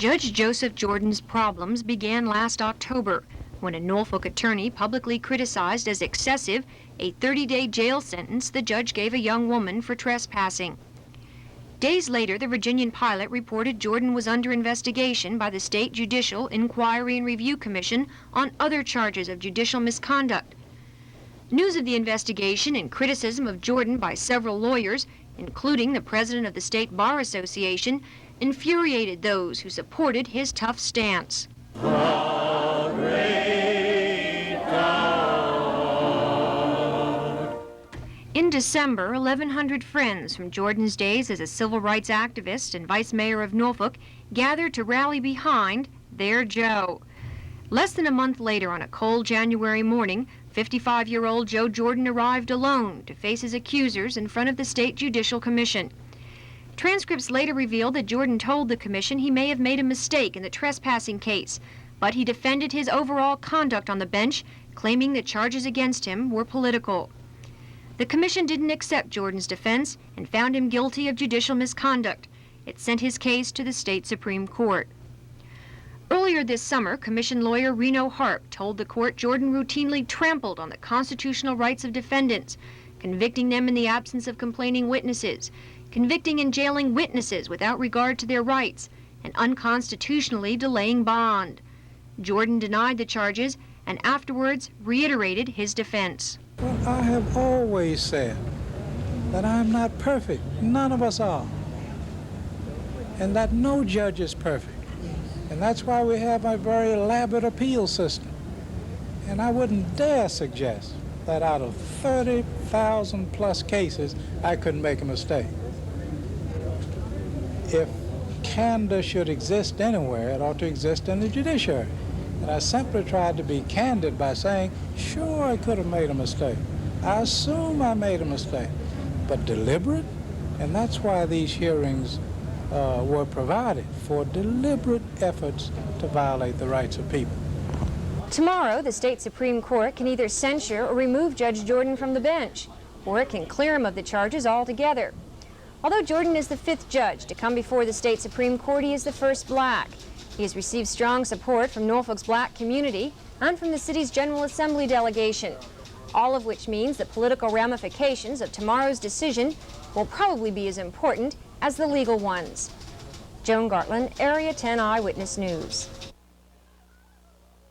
Judge Joseph Jordan's problems began last October when a Norfolk attorney publicly criticized as excessive a 30-day jail sentence the judge gave a young woman for trespassing. Days later, the Virginian Pilot reported Jordan was under investigation by the State Judicial Inquiry and Review Commission on other charges of judicial misconduct. News of the investigation and criticism of Jordan by several lawyers, including the president of the State Bar Association, infuriated those who supported his tough stance. In December, 1,100 friends from Jordan's days as a civil rights activist and vice mayor of Norfolk gathered to rally behind their Joe. Less than a month later, on a cold January morning, 55-year-old Joe Jordan arrived alone to face his accusers in front of the State Judicial Commission. Transcripts later revealed that Jordan told the commission he may have made a mistake in the trespassing case, but he defended his overall conduct on the bench, claiming that charges against him were political. The commission didn't accept Jordan's defense and found him guilty of judicial misconduct. It sent his case to the state Supreme Court. Earlier this summer, commission lawyer Reno Harp told the court Jordan routinely trampled on the constitutional rights of defendants, convicting them in the absence of complaining witnesses, convicting and jailing witnesses without regard to their rights, and unconstitutionally delaying bond. Jordan denied the charges and afterwards reiterated his defense. Well, I have always said that I'm not perfect. None of us are. And that no judge is perfect. And that's why we have a very elaborate appeal system. And I wouldn't dare suggest that out of 30,000 plus cases, I couldn't make a mistake. If candor should exist anywhere, it ought to exist in the judiciary. And I simply tried to be candid by saying, sure, I could have made a mistake. I assume I made a mistake, but deliberate? And that's why these hearings were provided, for deliberate efforts to violate the rights of people. Tomorrow, the state Supreme Court can either censure or remove Judge Jordan from the bench, or it can clear him of the charges altogether. Although Jordan is the 5th judge to come before the state Supreme Court, he is the first black. He has received strong support from Norfolk's black community and from the city's General Assembly delegation, all of which means the political ramifications of tomorrow's decision will probably be as important as the legal ones. Joan Gartland, Area 10 Eyewitness News.